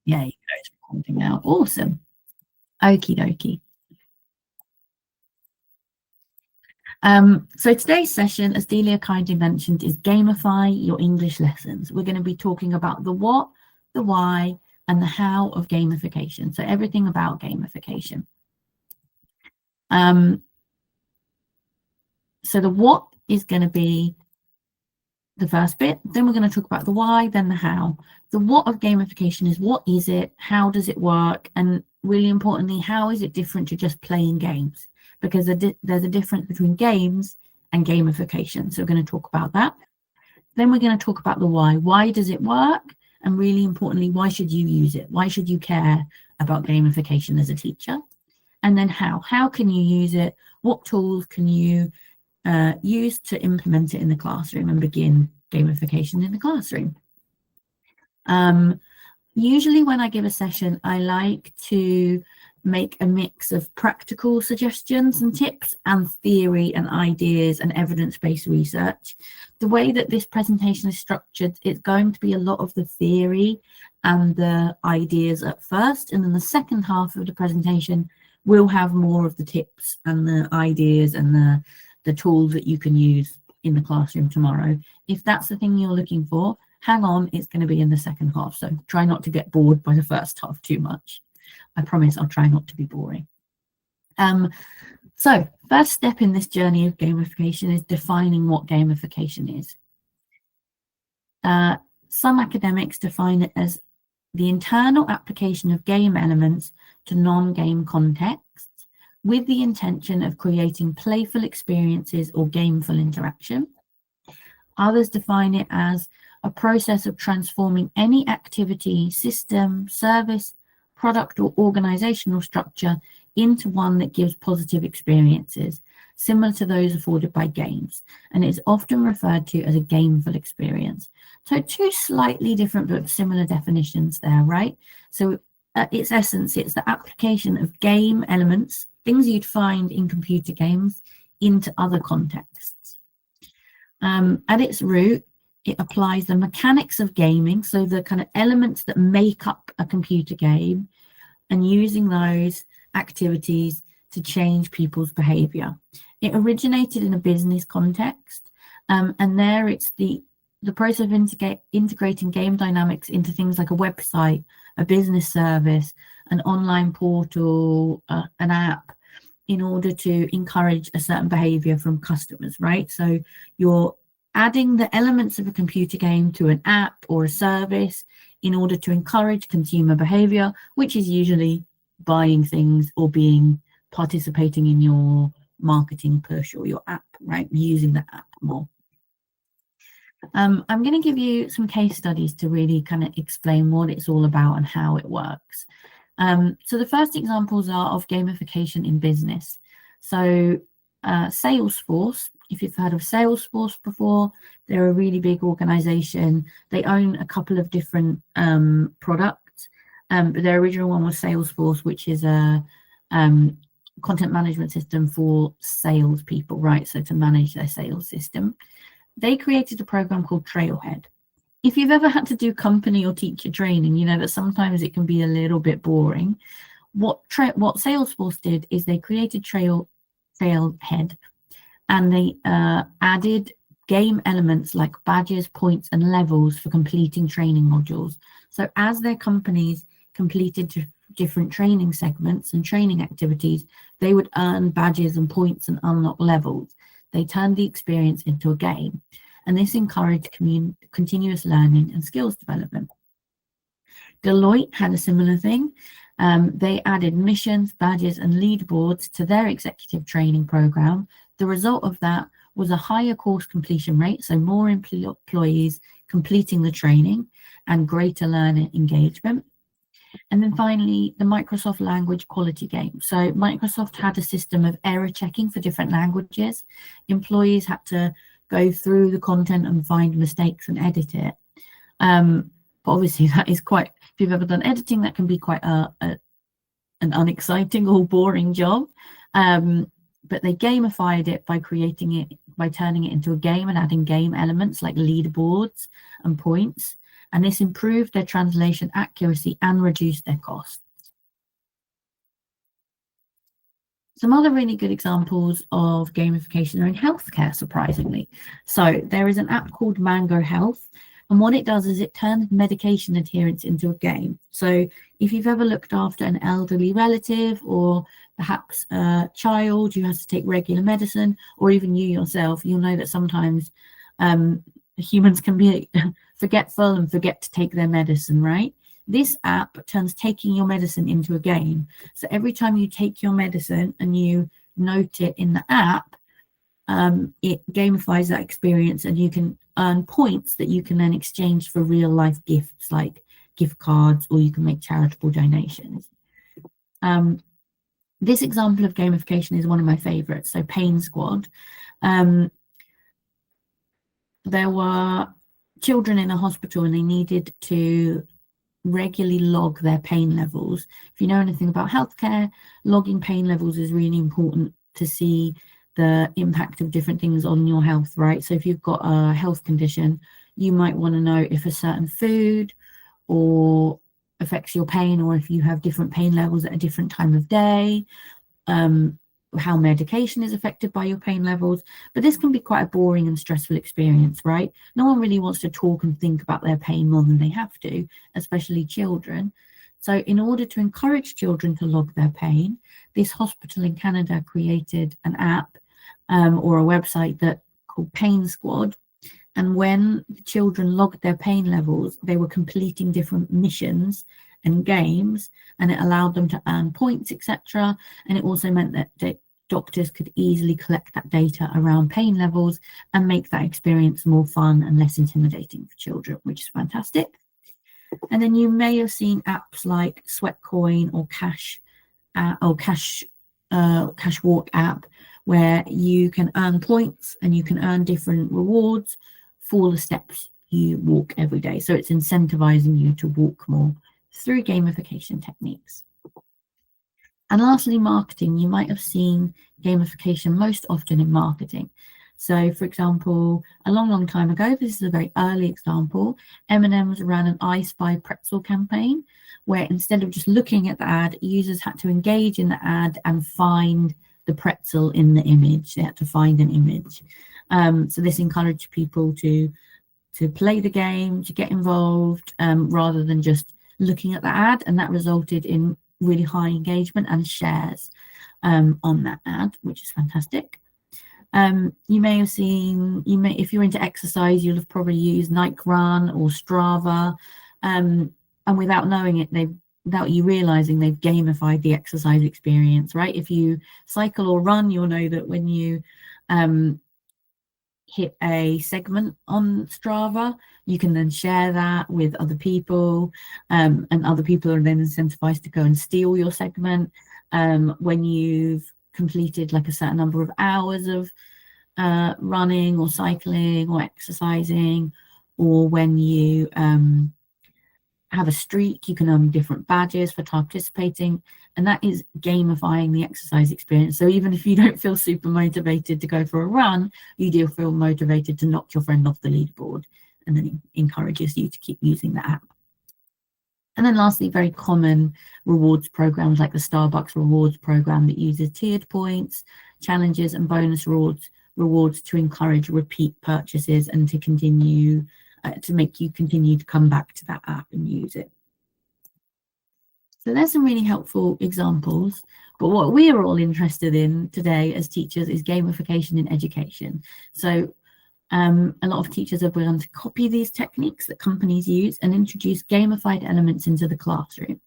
Yeah, you go, it's recording now. Awesome. Okie dokie. So today's session, as Delia kindly mentioned, is Gamify Your English Lessons. We're going to be talking about the what, the why, and the how of gamification. So everything about gamification. So the what is going to be the first bit. Then we're going to talk about the why, then the how. The what of gamification is, what is it? How does it work? And really importantly, how is it different to just playing games? Because there's a difference between games and gamification. So we're going to talk about that. Then we're going to talk about the why. Why does it work? And really importantly, why should you use it? Why should you care about gamification as a teacher? And then how? How can you use it? What tools can you use to implement it in the classroom and begin gamification in the classroom? Usually when I give a session, I like to make a mix of practical suggestions and tips and theory and ideas and evidence-based research. The way that this presentation is structured, it's going to be a lot of the theory and the ideas at first, and then the second half of the presentation will have more of the tips and the ideas and the tools that you can use in the classroom tomorrow. If that's the thing you're looking for, hang on, it's going to be in the second half. So try not to get bored by the first half too much. I promise I'll try not to be boring. So first step in this journey of gamification is defining what gamification is. Some academics define it as the internal application of game elements to non-game contexts with the intention of creating playful experiences or gameful interaction. Others define it as a process of transforming any activity, system, service, product, or organizational structure into one that gives positive experiences, similar to those afforded by games, and is often referred to as a gameful experience. So two slightly different but similar definitions there, right? So at its essence, it's the application of game elements, things you'd find in computer games, into other contexts. At its root, it applies the mechanics of gaming, so the kind of elements that make up a computer game, and using those activities to change people's behavior. It originated in a business context, and there it's the process of integrating game dynamics into things like a website, a business service, an online portal, an app, in order to encourage a certain behavior from customers, right? So you're adding the elements of a computer game to an app or a service in order to encourage consumer behavior, which is usually buying things or participating in your marketing push or your app, right? Using the app more. I'm going to give you some case studies to really kind of explain what it's all about and how it works. So the first examples are of gamification in business. So Salesforce, if you've heard of Salesforce before, they're a really big organization. They own a couple of different products, but their original one was Salesforce, which is a content management system for salespeople, right? So to manage their sales system. They created a program called Trailhead. If you've ever had to do company or teacher training, you know that sometimes it can be a little bit boring. What Salesforce did is they created Trailhead, and they added game elements like badges, points, and levels for completing training modules. So as their companies completed different training segments and training activities, they would earn badges and points and unlock levels. They turned the experience into a game, and this encouraged continuous learning and skills development. Deloitte had a similar thing. They added missions, badges, and leaderboards to their executive training program. The result of that was a higher course completion rate, so more employees completing the training and greater learner engagement. And then finally, the Microsoft language quality game. So Microsoft had a system of error checking for different languages. Employees had to go through the content and find mistakes and edit it. But obviously that is quite, if you've ever done editing, that can be quite an unexciting or boring job. But they gamified it by turning it into a game and adding game elements like leaderboards and points. and this improved their translation accuracy and reduced their costs. Some other really good examples of gamification are in healthcare, surprisingly. So there is an app called Mango Health, and what it does is it turns medication adherence into a game. So if you've ever looked after an elderly relative, or perhaps a child who has to take regular medicine, or even you yourself, you'll know that sometimes humans can be forgetful and forget to take their medicine, right? This app turns taking your medicine into a game. So every time you take your medicine and you note it in the app, it gamifies that experience, and you can earn points that you can then exchange for real life gifts like gift cards, or you can make charitable donations. This example of gamification is one of my favorites. So Pain Squad. There were children in a hospital and they needed to regularly log their pain levels. If you know anything about healthcare, logging pain levels is really important to see the impact of different things on your health, right? So if you've got a health condition, you might want to know if a certain food or affects your pain, or if you have different pain levels at a different time of day, how medication is affected by your pain levels. But this can be quite a boring and stressful experience, right? No one really wants to talk and think about their pain more than they have to, especially children. So in order to encourage children to log their pain, this hospital in Canada created an app or a website that called Pain Squad. And when the children logged their pain levels, they were completing different missions and games, and it allowed them to earn points, etc. And it also meant that doctors could easily collect that data around pain levels and make that experience more fun and less intimidating for children, which is fantastic. And then you may have seen apps like Sweatcoin or Cashwalk app, where you can earn points and you can earn different rewards for the steps you walk every day. So it's incentivizing you to walk more through gamification techniques. And lastly, marketing. You might have seen gamification most often in marketing. So for example, a long time ago, this is a very early example, M&M's ran an I Spy pretzel campaign, where instead of just looking at the ad, users had to engage in the ad and find the pretzel in the image. They had to find an image. So this encouraged people to play the game, to get involved, rather than just looking at the ad, and that resulted in really high engagement and shares on that ad, which is fantastic. You may have seen, if you're into exercise, you'll have probably used Nike Run or Strava, and without knowing it, without you realizing, they've gamified the exercise experience, right? If you cycle or run, you'll know that when you hit a segment on Strava, you can then share that with other people, and other people are then incentivized to go and steal your segment. When you've completed like a certain number of hours of running or cycling or exercising, or when you have a streak, you can earn different badges for participating, and that is gamifying the exercise experience. So even if you don't feel super motivated to go for a run, you do feel motivated to knock your friend off the leaderboard, and then it encourages you to keep using the app. And then lastly, very common rewards programs like the Starbucks rewards program that uses tiered points, challenges, and bonus rewards to encourage repeat purchases and to continue to make you continue to come back to that app and use it. So there's some really helpful examples, but what we're all interested in today as teachers is gamification in education. So a lot of teachers have begun to copy these techniques that companies use and introduce gamified elements into the classroom.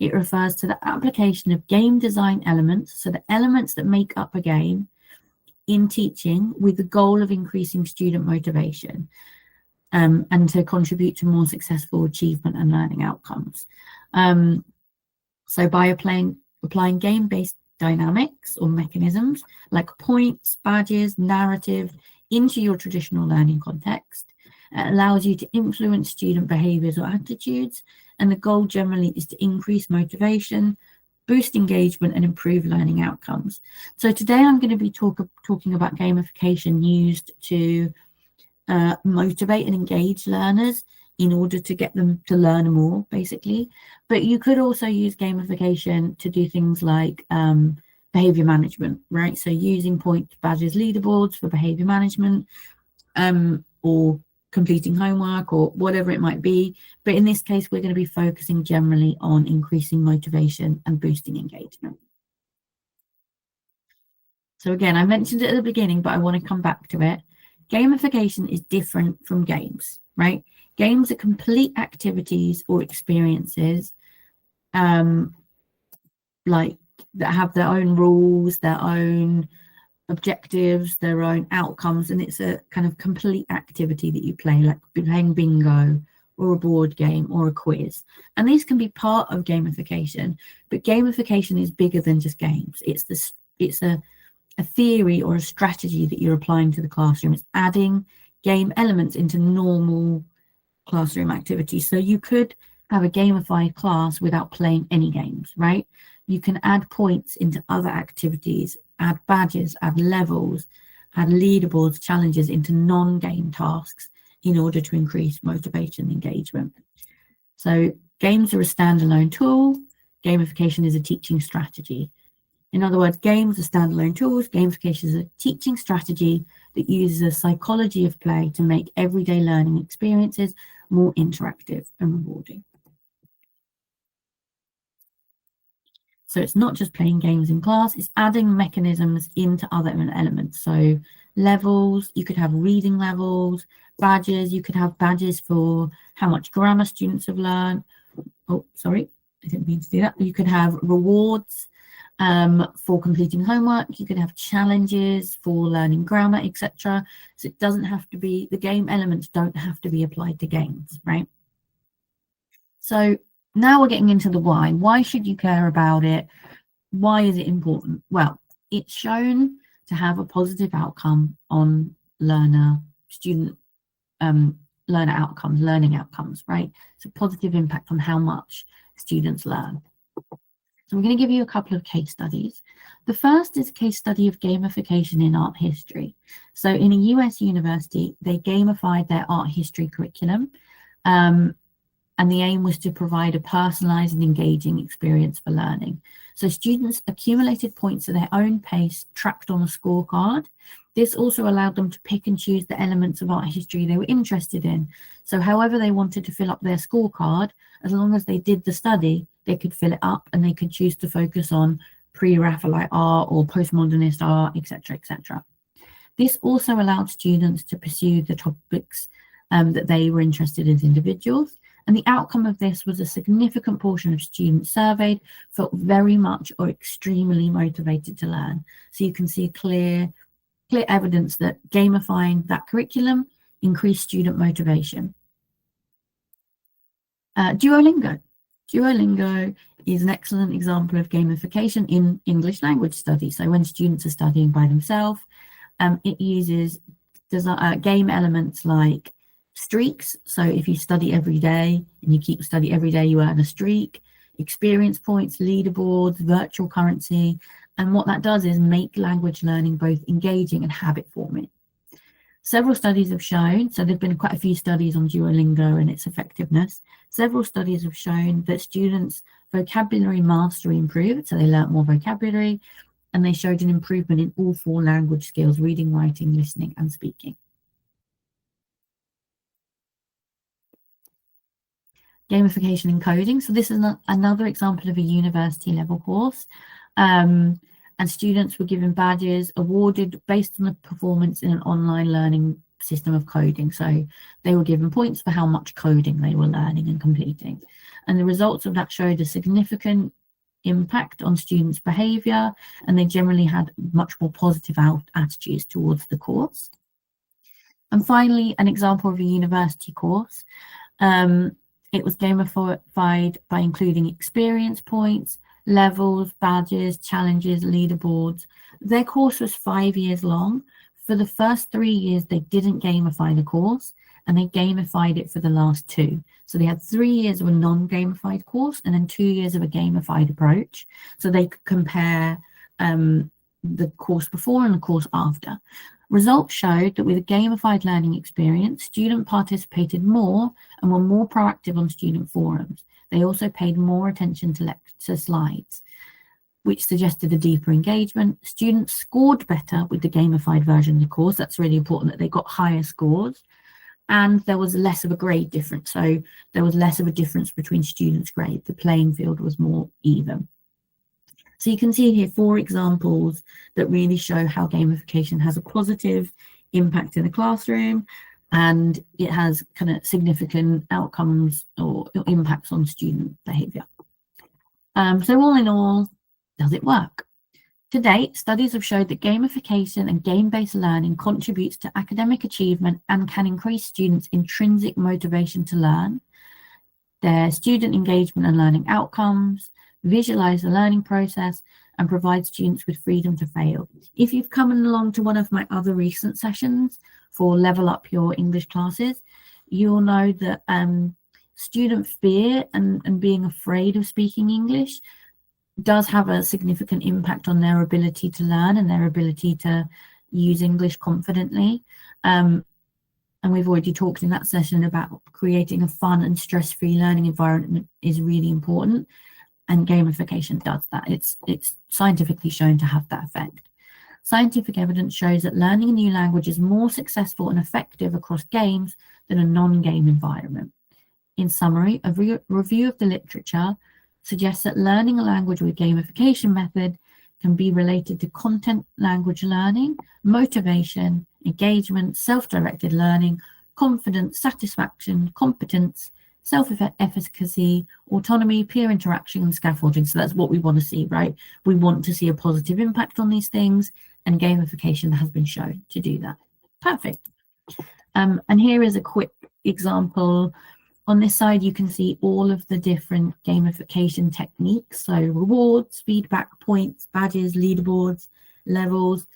It refers to the application of game design elements, so the elements that make up a game, in teaching with the goal of increasing student motivation. And to contribute to more successful achievement and learning outcomes. So by applying game-based dynamics or mechanisms like points, badges, narrative into your traditional learning context, it allows you to influence student behaviors or attitudes, and the goal generally is to increase motivation, boost engagement, and improve learning outcomes. So today I'm going to be talking about gamification used to motivate and engage learners in order to get them to learn more, basically. But you could also use gamification to do things like behavior management, right? So using points, badges, leaderboards for behavior management, or completing homework or whatever it might be. But in this case, we're going to be focusing generally on increasing motivation and boosting engagement. So again, I mentioned it at the beginning, but I want to come back to it. Gamification is different from games, right? Games are complete activities or experiences, like that have their own rules, their own objectives, their own outcomes, and it's a kind of complete activity that you play, like playing bingo or a board game or a quiz. And these can be part of gamification, but gamification is bigger than just games. It's a theory or a strategy that you're applying to the classroom. It's adding game elements into normal classroom activities. So you could have a gamified class without playing any games, right? You can add points into other activities, add badges, add levels, add leaderboards, challenges into non-game tasks in order to increase motivation and engagement. So games are a standalone tool. Gamification is a teaching strategy. In other words, games are standalone tools. Gamification is a teaching strategy that uses the psychology of play to make everyday learning experiences more interactive and rewarding. So it's not just playing games in class, it's adding mechanisms into other elements. So levels, you could have reading levels, badges, you could have badges for how much grammar students have learned. Oh, sorry, I didn't mean to do that. You could have rewards for completing homework. You could have challenges for learning grammar, etc. So it doesn't have to be, the game elements don't have to be applied to games, right? So now we're getting into the why. Why should you care about it? Why is it important? Well, it's shown to have a positive outcome on learning outcomes, right? It's a positive impact on how much students learn. So I'm going to give you a couple of case studies. The first is a case study of gamification in art history. So in a US university, they gamified their art history curriculum. And the aim was to provide a personalized and engaging experience for learning. So students accumulated points at their own pace, tracked on a scorecard. This also allowed them to pick and choose the elements of art history they were interested in. So however they wanted to fill up their scorecard, as long as they did the study, they could fill it up and they could choose to focus on pre-Raphaelite art or postmodernist art, etc., etc. This also allowed students to pursue the topics that they were interested in as individuals. And the outcome of this was a significant portion of students surveyed felt very much or extremely motivated to learn. So you can see clear evidence that gamifying that curriculum increased student motivation. Duolingo. Duolingo is an excellent example of gamification in English language study. So when students are studying by themselves, it uses game elements like streaks. So if you study every day and you keep study every day, you earn a streak. Experience points, leaderboards, virtual currency. And what that does is make language learning both engaging and habit forming. Several studies have shown, so there've been quite a few studies on Duolingo and its effectiveness. Several studies have shown that students' vocabulary mastery improved, so they learnt more vocabulary, and they showed an improvement in all 4 language skills: reading, writing, listening, and speaking. Gamification in coding. So this is another example of a university level course. And students were given badges awarded based on the performance in an online learning system of coding. So they were given points for how much coding they were learning and completing. And the results of that showed a significant impact on students' behavior, and they generally had much more positive attitudes towards the course. And finally, an example of a university course. It was gamified by including experience points, levels, badges, challenges, leaderboards. Their course was 5 years long. For the first 3 years, they didn't gamify the course, and they gamified it for the last 2. So they had 3 years of a non-gamified course and then 2 years of a gamified approach. So they could compare the course before and the course after. Results showed that with a gamified learning experience, students participated more and were more proactive on student forums. They also paid more attention to lecture slides, which suggested a deeper engagement. Students scored better with the gamified version of the course. That's really important, that they got higher scores. And there was less of a grade difference. So there was less of a difference between students' grades. The playing field was more even. So you can see here 4 examples that really show how gamification has a positive impact in the classroom, and it has kind of significant outcomes or impacts on student behaviour. So all in all, does it work? To date, studies have showed that gamification and game-based learning contributes to academic achievement and can increase students' intrinsic motivation to learn, their student engagement and learning outcomes, visualize the learning process, and provide students with freedom to fail. If you've come along to one of my other recent sessions for Level Up Your English classes, you'll know that student fear and being afraid of speaking English does have a significant impact on their ability to learn and their ability to use English confidently. And we've already talked in that session about creating a fun and stress-free learning environment is really important, and gamification does that. It's scientifically shown to have that effect. Scientific evidence shows that learning a new language is more successful and effective across games than a non-game environment. In summary, a review of the literature suggests that learning a language with gamification method can be related to content language learning, motivation, engagement, self-directed learning, confidence, satisfaction, competence, self-efficacy, autonomy, peer interaction, and scaffolding. So that's what we want to see, right? We want to see a positive impact on these things, and gamification has been shown to do that. Perfect. And here is a quick example. On this side, you can see all of the different gamification techniques. So rewards, feedback, points, badges, leaderboards, levels.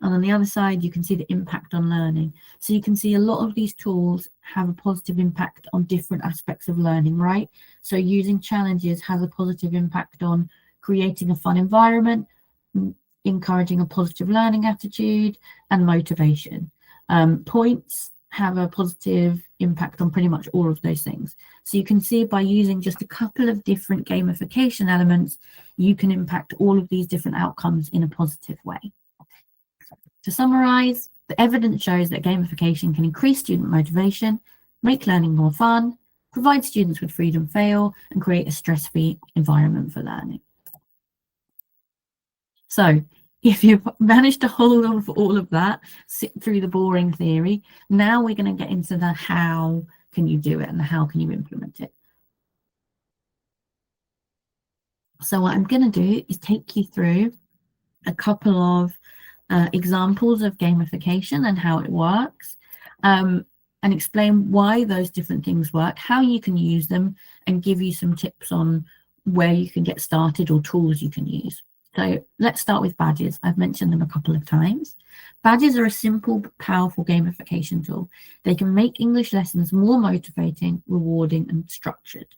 And on the other side, you can see the impact on learning. So you can see a lot of these tools have a positive impact on different aspects of learning, right? So using challenges has a positive impact on creating a fun environment, encouraging a positive learning attitude, and motivation. Points have a positive impact on pretty much all of those things. So you can see by using just a couple of different gamification elements, you can impact all of these different outcomes in a positive way. To summarize, the evidence shows that gamification can increase student motivation, make learning more fun, provide students with freedom to fail, and create a stress-free environment for learning. So if you've managed to hold on for all of that, sit through the boring theory, now we're going to get into the how can you do it and the how can you implement it. So what I'm going to do is take you through a couple of examples of gamification and how it works, and explain why those different things work, how you can use them, and give you some tips on where you can get started or tools you can use. So let's start with badges. I've mentioned them a couple of times. Badges are a simple but powerful gamification tool. They can make English lessons more motivating, rewarding, and structured.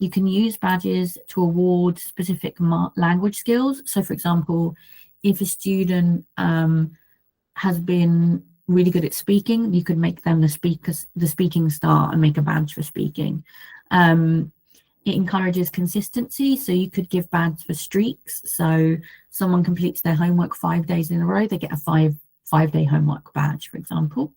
You can use badges to award specific language skills. So for example, if a student has been really good at speaking, you could make them the speaking star and make a badge for speaking. It encourages consistency, so you could give badges for streaks. So someone completes their homework 5 days in a row, they get a five-day homework badge, for example.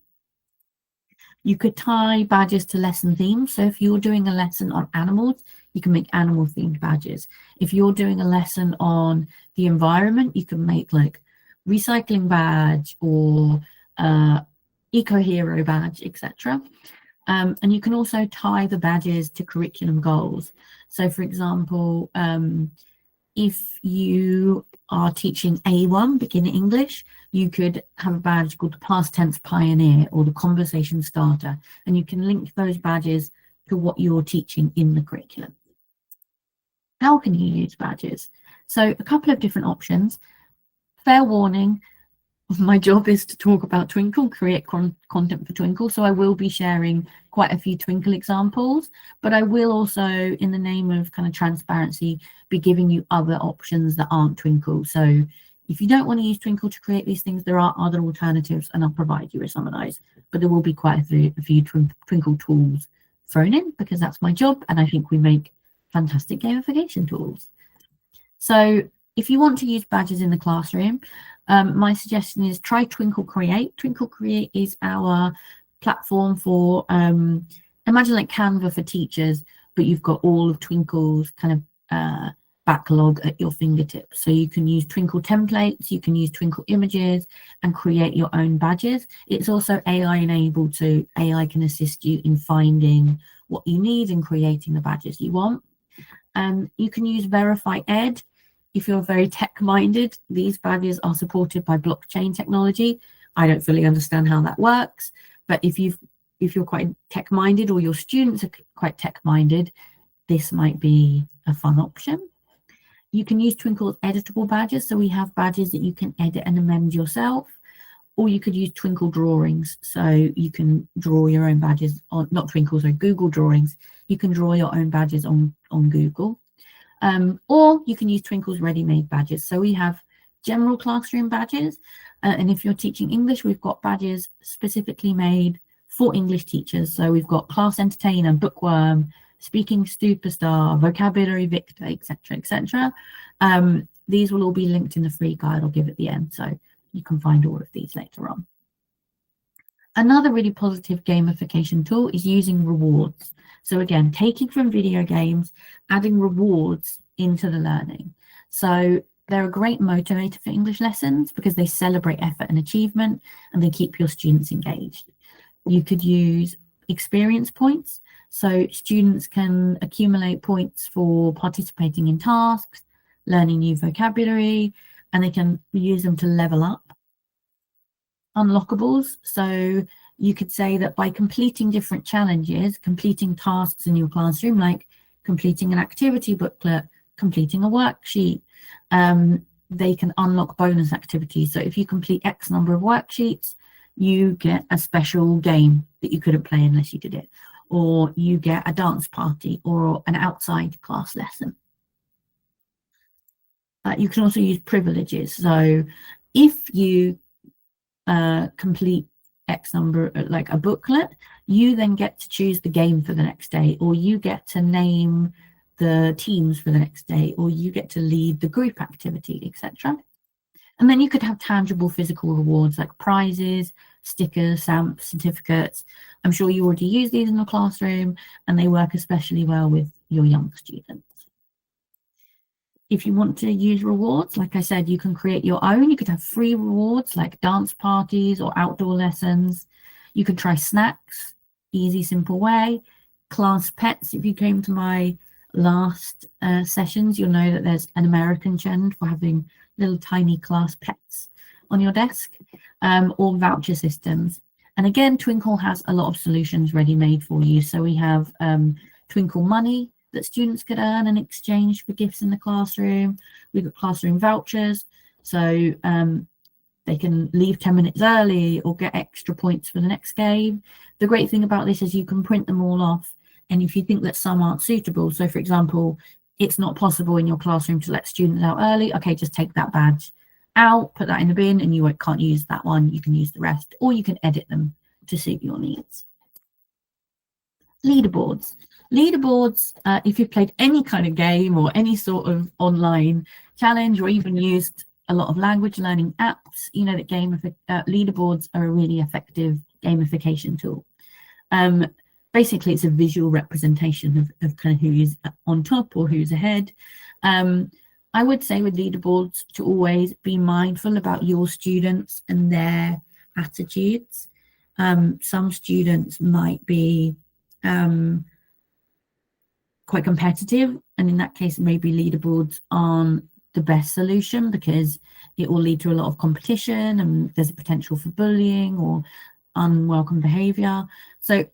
You could tie badges to lesson themes. So if you're doing a lesson on animals, you can make animal themed badges. If you're doing a lesson on the environment, you can make like recycling badge or eco-hero badge, etc. And you can also tie the badges to curriculum goals. So for example, if you are teaching A1 beginner English, you could have a badge called the past tense pioneer or the conversation starter, and you can link those badges to what you're teaching in the curriculum. How can you use badges? So a couple of different options. Fair warning, my job is to talk about Twinkle, create content for Twinkle, so I will be sharing quite a few Twinkle examples, but I will also, in the name of kind of transparency, be giving you other options that aren't Twinkle. So If you don't want to use Twinkle to create these things, there are other alternatives, and I'll provide you with some of those. But there will be quite a few Twinkle tools thrown in, because that's my job, and I think we make fantastic gamification tools. So if you want to use badges in the classroom, my suggestion is try Twinkle Create. Twinkle Create is our platform for, imagine like Canva for teachers, but you've got all of Twinkle's kind of backlog at your fingertips. So you can use Twinkle templates, you can use Twinkle images and create your own badges. It's also AI enabled, so AI can assist you in finding what you need and creating the badges you want. You can use Verify Ed. If you're very tech-minded, these badges are supported by blockchain technology. I don't fully understand how that works, but if you're quite tech-minded, or your students are quite tech-minded, this might be a fun option. You can use Twinkle's editable badges, so we have badges that you can edit and amend yourself, or you could use Twinkle drawings, so you can draw your own badges on, not Twinkle, so Google drawings. You can draw your own badges on Google. Or you can use Twinkle's ready-made badges. So we have general classroom badges, and if you're teaching English, we've got badges specifically made for English teachers. So we've got class entertainer, bookworm, speaking superstar, vocabulary victor, etc., etc. These will all be linked in the free guide I'll give at the end, so you can find all of these later on. Another really positive gamification tool is using rewards. So again, taking from video games, adding rewards into the learning. So they're a great motivator for English lessons because they celebrate effort and achievement, and they keep your students engaged. You could use experience points. So students can accumulate points for participating in tasks, learning new vocabulary, and they can use them to level up. Unlockables. So you could say that by completing different challenges, completing tasks in your classroom, like completing an activity booklet, completing a worksheet, they can unlock bonus activities. So if you complete X number of worksheets, you get a special game that you couldn't play unless you did it, or you get a dance party or an outside class lesson. You can also use privileges. So if you complete X number, like a booklet, you then get to choose the game for the next day, or you get to name the teams for the next day, or you get to lead the group activity, etc. And then you could have tangible physical rewards like prizes, stickers, stamps, certificates. I'm sure you already use these in the classroom, and they work especially well with your young students. If you want to use rewards, like I said, you can create your own. You could have free rewards like dance parties or outdoor lessons. You could try snacks, easy, simple way. Class pets. If you came to my last sessions, you'll know that there's an American trend for having little tiny class pets on your desk, or voucher systems. And again, Twinkle has a lot of solutions ready-made for you. So we have Twinkle Money that students could earn in exchange for gifts in the classroom. We've got classroom vouchers, so they can leave 10 minutes early or get extra points for the next game. The great thing about this is you can print them all off, and if you think that some aren't suitable, so for example, it's not possible in your classroom to let students out early, okay, just take that badge out, put that in the bin, and you can't use that one, you can use the rest, or you can edit them to suit your needs. Leaderboards. Leaderboards, if you've played any kind of game or any sort of online challenge, or even used a lot of language learning apps, you know that leaderboards are a really effective gamification tool. Basically, it's a visual representation of kind of who is on top or who's ahead. I would say with leaderboards to always be mindful about your students and their attitudes. Some students might be quite competitive, and in that case maybe leaderboards aren't the best solution because it will lead to a lot of competition and there's a potential for bullying or unwelcome behavior. So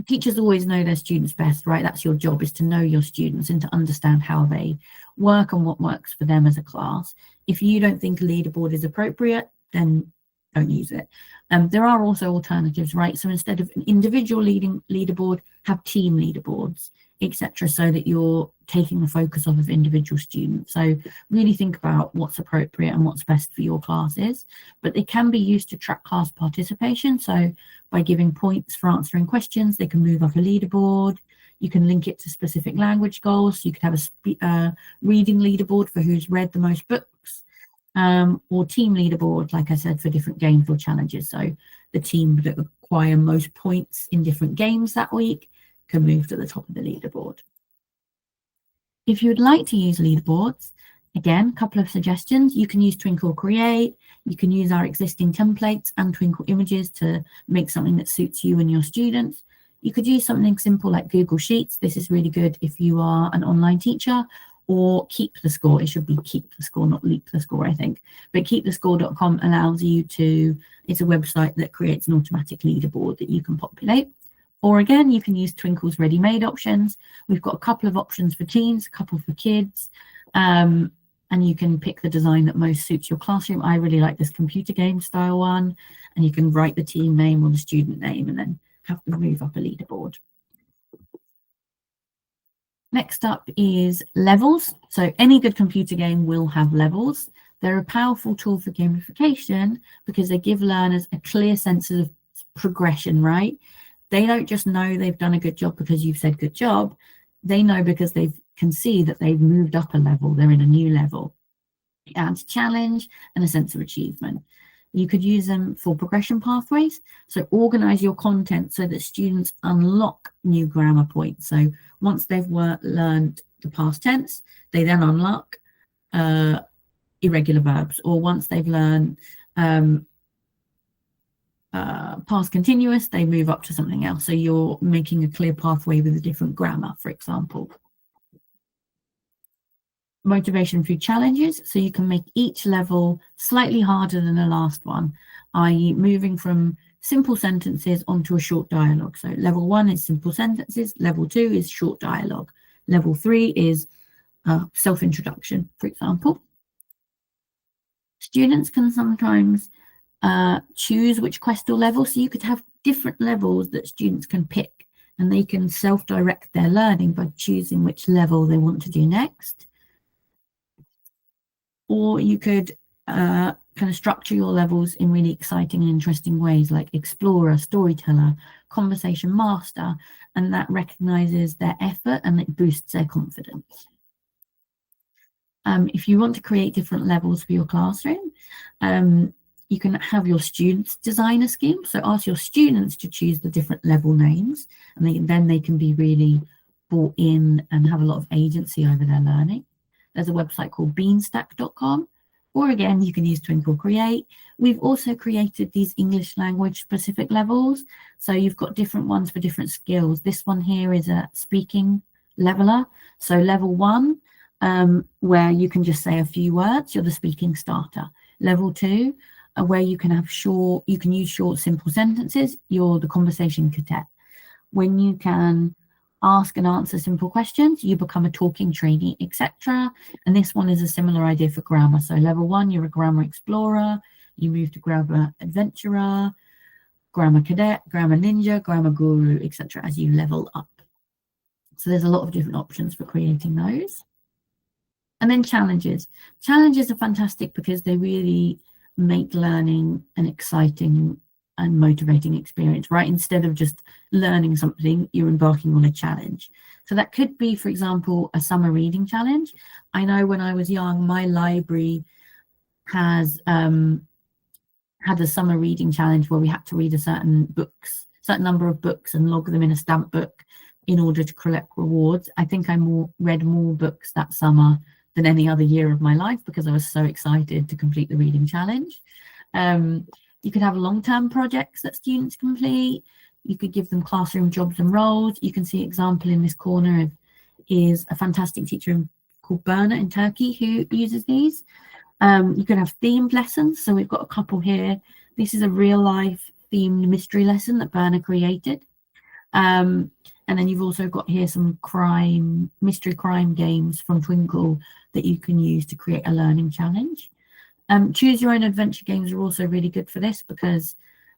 teachers always know their students best, right? That's your job, is to know your students and to understand how they work and what works for them as a class. If you don't think a leaderboard is appropriate, then don't use it. There are also alternatives, right? So instead of an individual leaderboard, have team leaderboards. etc., so that you're taking the focus off of individual students. So really think about what's appropriate and what's best for your classes, but they can be used to track class participation. So by giving points for answering questions, they can move up a leaderboard. You can link it to specific language goals. So you could have a reading leaderboard for who's read the most books, or team leaderboard, like I said, for different games or challenges. So the team that acquire most points in different games that week can move to the top of the leaderboard. If you would like to use leaderboards, again, a couple of suggestions. You can use Twinkle Create. You can use our existing templates and Twinkle images to make something that suits you and your students. You could use something simple like Google Sheets. This is really good if you are an online teacher, or Keep the Score. It should be Keep the Score, not Leap the Score, I think. But keepthescore.com allows you to, it's a website that creates an automatic leaderboard that you can populate. Or again, you can use Twinkle's ready-made options. We've got a couple of options for teens, a couple for kids, and you can pick the design that most suits your classroom. I really like this computer game style one, and you can write the team name or the student name and then have them move up a leaderboard. Next up is levels. So any good computer game will have levels. They're a powerful tool for gamification because they give learners a clear sense of progression, right? They don't just know they've done a good job because you've said good job. They know because they can see that they've moved up a level. They're in a new level. It adds challenge and a sense of achievement. You could use them for progression pathways. So organize your content so that students unlock new grammar points. So once they've learned the past tense, they then unlock irregular verbs. Or once they've learned past continuous, they move up to something else. So you're making a clear pathway with a different grammar, for example. Motivation through challenges, so you can make each level slightly harder than the last one, i.e. moving from simple sentences onto a short dialogue. So level 1 is simple sentences, level 2 is short dialogue, level 3 is self-introduction, for example. Students can sometimes choose which quest or level, so you could have different levels that students can pick, and they can self-direct their learning by choosing which level they want to do next. Or you could kind of structure your levels in really exciting and interesting ways, like explorer, storyteller, conversation master, and that recognizes their effort and it boosts their confidence. If you want to create different levels for your classroom, you can have your students design a scheme. So ask your students to choose the different level names, and then they can be really bought in and have a lot of agency over their learning. There's a website called beanstack.com, or again, you can use Twinkle Create. We've also created these English language specific levels. So you've got different ones for different skills. This one here is a speaking leveler. So level 1, where you can just say a few words, you're the speaking starter. Level 2, where you can use short, simple sentences, you're the conversation cadet. When you can ask and answer simple questions, you become a talking trainee, etc. And this one is a similar idea for grammar. So level 1, you're a grammar explorer, you move to grammar adventurer, grammar cadet, grammar ninja, grammar guru, etc. as you level up. So there's a lot of different options for creating those. And then challenges. Challenges are fantastic because they really make learning an exciting and motivating experience, right? Instead of just learning something, you're embarking on a challenge. So that could be, for example, a summer reading challenge. I know when I was young, my library has had a summer reading challenge where we had to read a certain number of books and log them in a stamp book in order to collect rewards. I think I read more books that summer than any other year of my life because I was so excited to complete the reading challenge. You could have long-term projects that students complete. You could give them classroom jobs and roles. You can see an example in this corner is a fantastic teacher called Berna in Turkey who uses these. You can have themed lessons. So we've got a couple here. This is a real-life themed mystery lesson that Berna created. And then you've also got here some mystery crime games from Twinkle that you can use to create a learning challenge. Choose your own adventure games are also really good for this because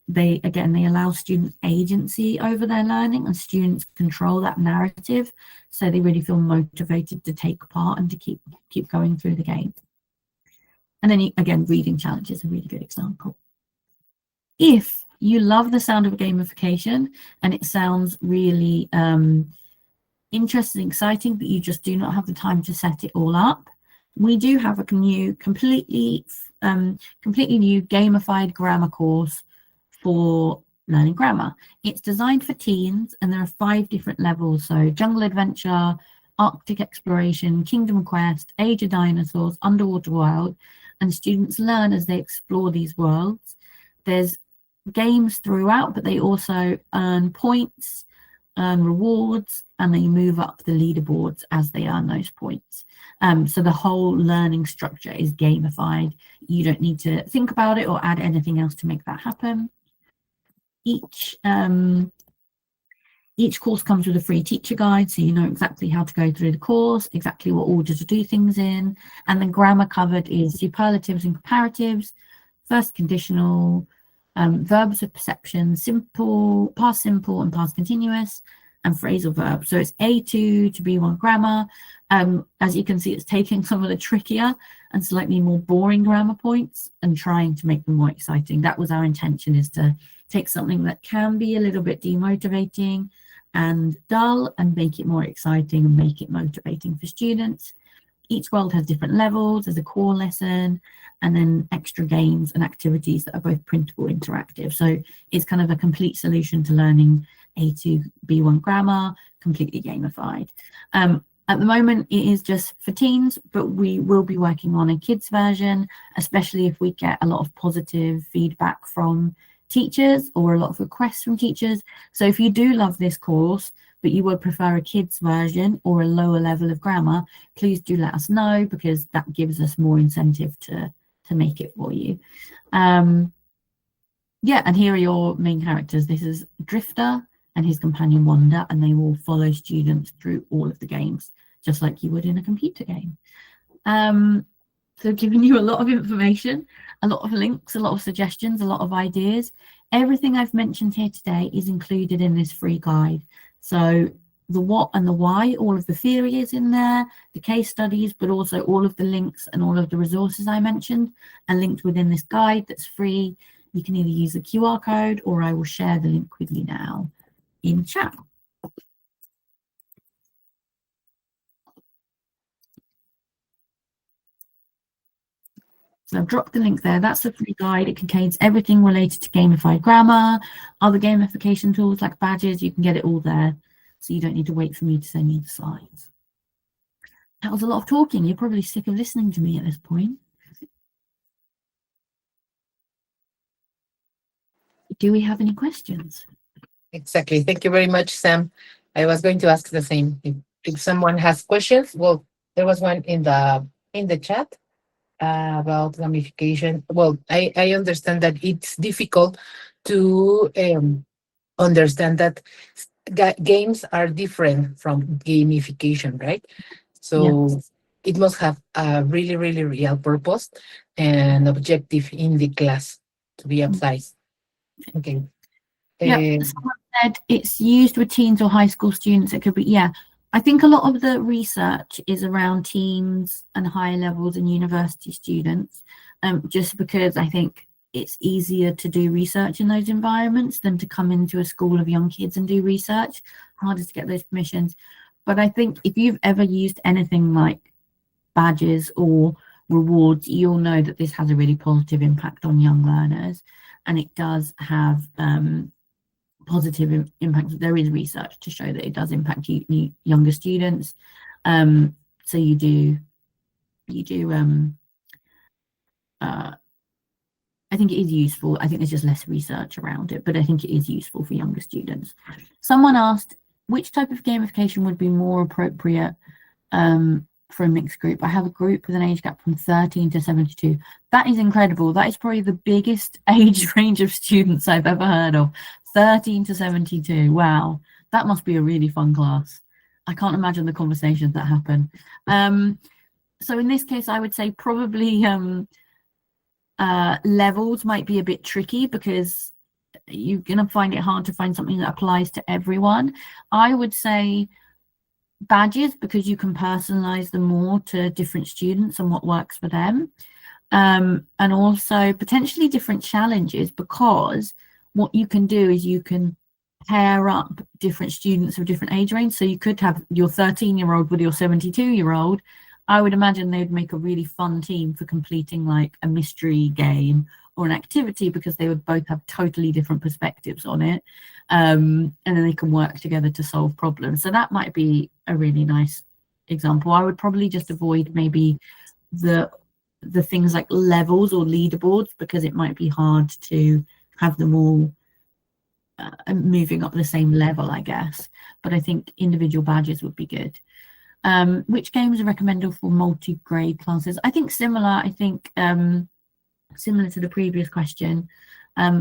They allow students agency over their learning, and students control that narrative, so they really feel motivated to take part and to keep going through the game. And then again, reading challenge is a really good example. If you love the sound of gamification and it sounds really interesting, exciting, but you just do not have the time to set it all up, we do have a new, completely new gamified grammar course for learning grammar. It's designed for teens, and there are 5 different levels. So jungle adventure, Arctic exploration, kingdom quest, age of dinosaurs, underwater world, and students learn as they explore these worlds. There's games throughout, but they also earn points, earn rewards, and they move up the leaderboards as they earn those points. So the whole learning structure is gamified. You don't need to think about it or add anything else to make that happen. Each course comes with a free teacher guide, so you know exactly how to go through the course, exactly what order to do things in. And then grammar covered is superlatives and comparatives, first conditional, verbs of perception, simple, past simple and past continuous, and phrasal verbs. So it's A2 to B1 grammar. As you can see, it's taking some of the trickier and slightly more boring grammar points and trying to make them more exciting. That was our intention, is to take something that can be a little bit demotivating and dull and make it more exciting and make it motivating for students. Each world has different levels. There's a core lesson and then extra games and activities that are both printable, interactive. So it's kind of a complete solution to learning A2, B1 grammar, completely gamified. At the moment, it is just for teens, but we will be working on a kids version, especially if we get a lot of positive feedback from teachers or a lot of requests from teachers. So if you do love this course, but you would prefer a kids version or a lower level of grammar, please do let us know, because that gives us more incentive to make it for you. Yeah, and here are your main characters. This is Drifter and his companion Wanda, and they will follow students through all of the games, just like you would in a computer game. So giving you a lot of information, a lot of links, a lot of suggestions, a lot of ideas. Everything I've mentioned here today is included in this free guide. So the what and the why, all of the theory is in there, the case studies, but also all of the links and all of the resources I mentioned are linked within this guide that's free. You can either use the QR code, or I will share the link with you now in chat. So I've dropped the link there. That's the free guide. It contains everything related to gamified grammar, other gamification tools like badges. You can get it all there, so you don't need to wait for me to send you the slides. That was a lot of talking. You're probably sick of listening to me at this point. Do we have any questions? Exactly. Thank you very much, Sam. I was going to ask the same. If someone has questions, well, there was one in the chat about gamification. Well, I understand that it's difficult to understand that games are different from gamification, right? So Yeah. it must have a really, really real purpose and objective in the class to be applied. Okay. Yeah, someone said it's used with teens or high school students. It could be, yeah. I think a lot of the research is around teens and higher levels and university students, just because I think it's easier to do research in those environments than to come into a school of young kids and do research. Harder to get those permissions. But I think if you've ever used anything like badges or rewards, you'll know that this has a really positive impact on young learners, and it does have positive impact. There is research to show that it does impact younger students. So you do I think it is useful. I think there's just less research around it, but I think it is useful for younger students. Someone asked which type of gamification would be more appropriate for a mixed group. I have a group with an age gap from 13 to 72. That is incredible. That is probably the biggest age range of students I've ever heard of. 13 to 72. Wow, that must be a really fun class. I can't imagine the conversations that happen. So in this case, I would say probably levels might be a bit tricky, because you're going to find it hard to find something that applies to everyone. I would say badges, because you can personalize them more to different students and what works for them. And also potentially different challenges, because what you can do is you can pair up different students of different age range. So you could have your 13-year-old with your 72-year-old. I would imagine they'd make a really fun team for completing like a mystery game or an activity, because they would both have totally different perspectives on it. And then they can work together to solve problems. So that might be a really nice example. I would probably just avoid maybe the things like levels or leaderboards, because it might be hard to have them all moving up the same level, I guess. But I think individual badges would be good. Which games are recommended for multi-grade classes? I think similar. I think similar to the previous question,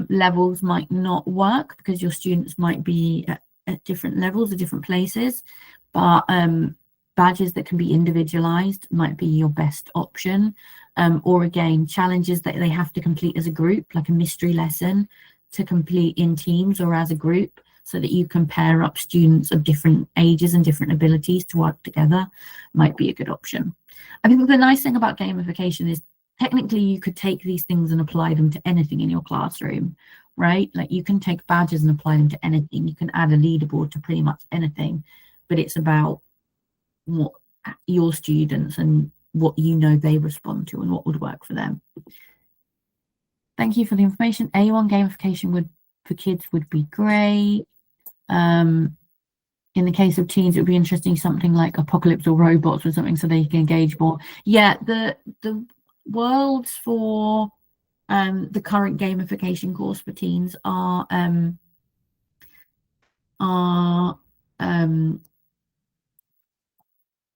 levels might not work because your students might be at different levels or different places, but badges that can be individualized might be your best option. Or again, challenges that they have to complete as a group, like a mystery lesson to complete in teams or as a group, so that you can pair up students of different ages and different abilities to work together, might be a good option. I think the nice thing about gamification is technically you could take these things and apply them to anything in your classroom, right? Like you can take badges and apply them to anything. You can add a leaderboard to pretty much anything, but it's about what your students and what you know they respond to and what would work for them. Thank you for the information. A1 gamification for kids would be great. In the case of teens, it would be interesting, something like Apocalypse or Robots or something, so they can engage more. Yeah, the worlds for the current gamification course for teens are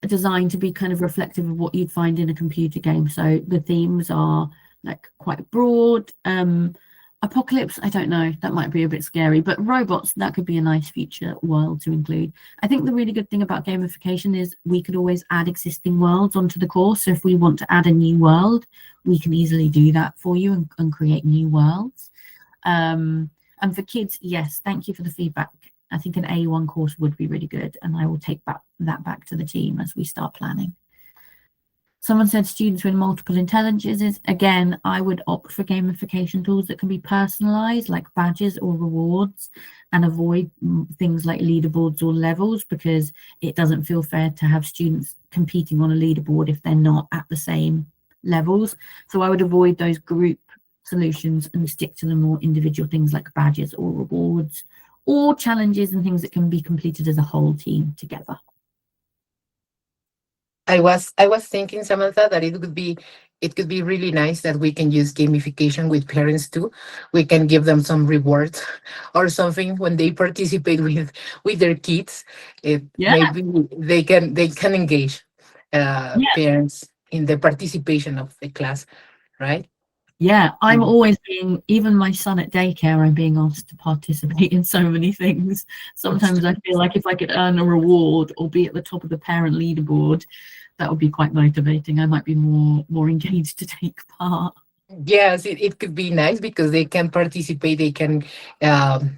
designed to be kind of reflective of what you'd find in a computer game. So the themes are like quite broad. Apocalypse, I don't know, that might be a bit scary, but robots, that could be a nice future world to include. I think the really good thing about gamification is we could always add existing worlds onto the course. So if we want to add a new world, we can easily do that for you and create new worlds. And for kids, yes, thank you for the feedback. I think an A1 course would be really good, and I will take that back to the team as we start planning. Someone said students with multiple intelligences. Again, I would opt for gamification tools that can be personalized, like badges or rewards, and avoid things like leaderboards or levels, because it doesn't feel fair to have students competing on a leaderboard if they're not at the same levels. So I would avoid those group solutions and stick to the more individual things like badges or rewards or challenges and things that can be completed as a whole team together. I was thinking, Samantha, that it could be really nice that we can use gamification with parents too. We can give them some rewards or something when they participate with their kids. Maybe they can engage parents in the participation of the class, right? Yeah, I'm always even my son at daycare, I'm being asked to participate in so many things. Sometimes I feel like if I could earn a reward or be at the top of the parent leaderboard, that would be quite motivating. I might be more engaged to take part. Yes, it could be nice because they can participate. They can,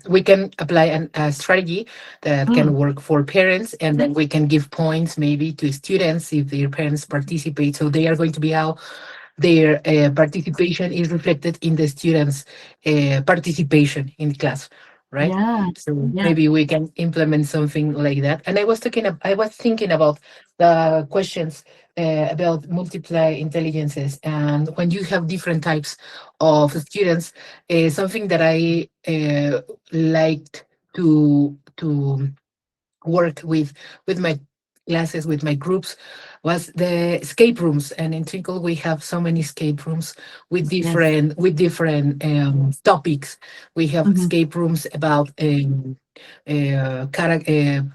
we can apply a strategy that can work for parents, and then we can give points maybe to students if their parents participate. So they are going to be how their participation is reflected in the students' participation in class, right? Yeah. So maybe we can implement something like that. And I was thinking about the questions about multiply intelligences, and when you have different types of students, something that I liked to work with my classes, with my groups, was the escape rooms. And in Twinkle we have so many escape rooms with different topics. We have escape rooms about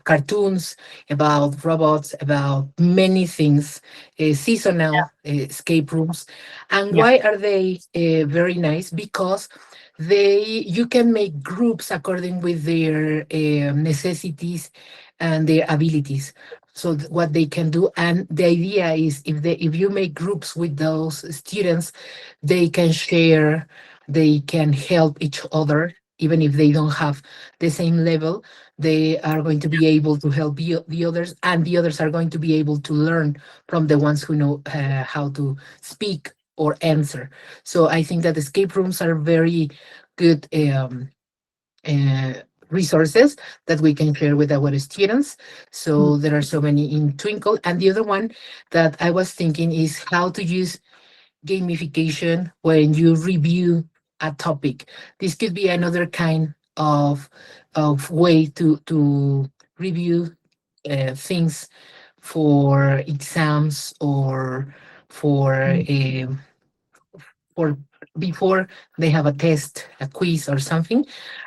cartoons, about robots, about many things, seasonal escape rooms. And why are they very nice? Because you can make groups according with their necessities and their abilities. So what they can do, and the idea is if you make groups with those students, they can share, they can help each other even if they don't have the same level, they are going to be able to help the others, and the others are going to be able to learn from the ones who know how to speak or answer. So I think that escape rooms are very good uh, resources that we can share with our students. Mm, So there are so many in Twinkle. And the other one that I was thinking is how to use gamification when you review a topic. This could be another kind of way to review things for exams or for mm, for before they have a test, a quiz or something.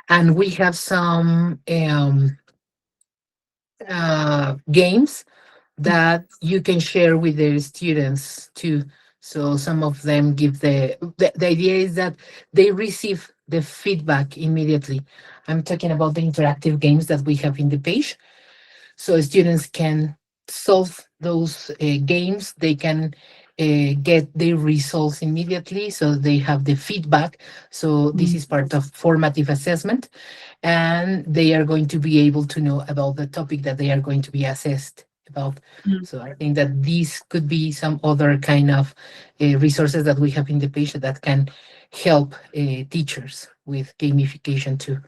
And we have some games mm, that you can share with the students too. So some of them give the idea is that they receive the feedback immediately. I'm talking about the interactive games that we have in the page. So students can solve those games. They can get their results immediately, so they have the feedback. So this mm, is part of formative assessment, and they are going to be able to know about the topic that they are going to be assessed about. mm. So I think that these could be some other kind of resources that we have in the page that can help teachers with gamification too.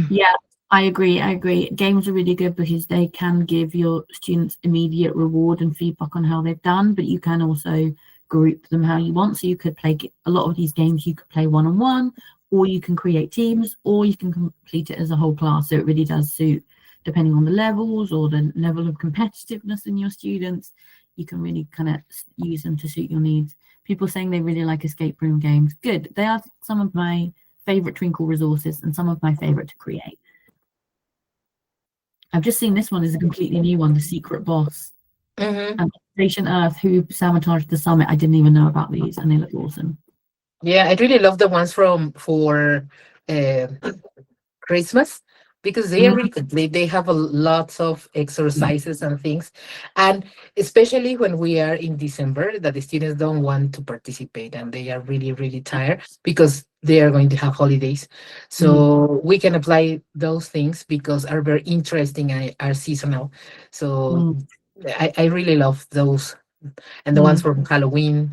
Yeah, I agree. I agree. Games are really good because they can give your students immediate reward and feedback on how they've done, but you can also group them how you want. So you could play a lot of these games, you could play one on one, or you can create teams, or you can complete it as a whole class. So it really does suit, depending on the levels or the level of competitiveness in your students. You can really kind of use them to suit your needs. People saying they really like escape room games. Good. They are some of my favorite Twinkle resources and some of my favorite to create. I've just seen this one is a completely new one, The Secret Boss. Mhm. Station Earth, who sabotaged the summit. I didn't even know about these and they look awesome. Yeah, I really love the ones from for uh, Christmas because they are Mm, really good. They have a lots of exercises and things, and especially when we are in December, that the students don't want to participate and they are really tired because they are going to have holidays. mm, So we can apply those things because are very interesting and are seasonal. So mm, I really love those, and the ones mm. from Halloween,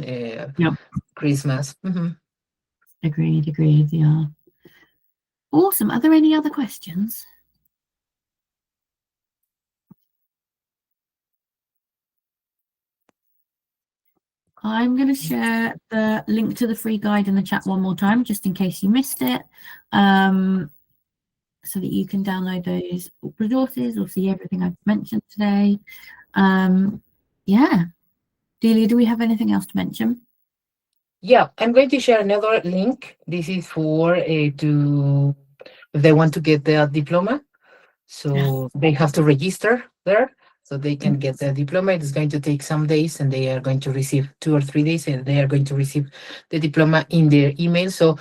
Yep, Christmas. agreed, agreed. Yeah. Awesome. Are there any other questions? I'm going to share the link to the free guide in the chat one more time, just in case you missed it, so that you can download those resources or see everything I've mentioned today. Yeah. Delia, do we have anything else to mention? Yeah, I'm going to share another link. This is for to if they want to get their diploma. Yes. So they have to register there so they can get the diploma. It's going to take some days and they are going to receive 2 or 3 days and they are going to receive the diploma in their email. So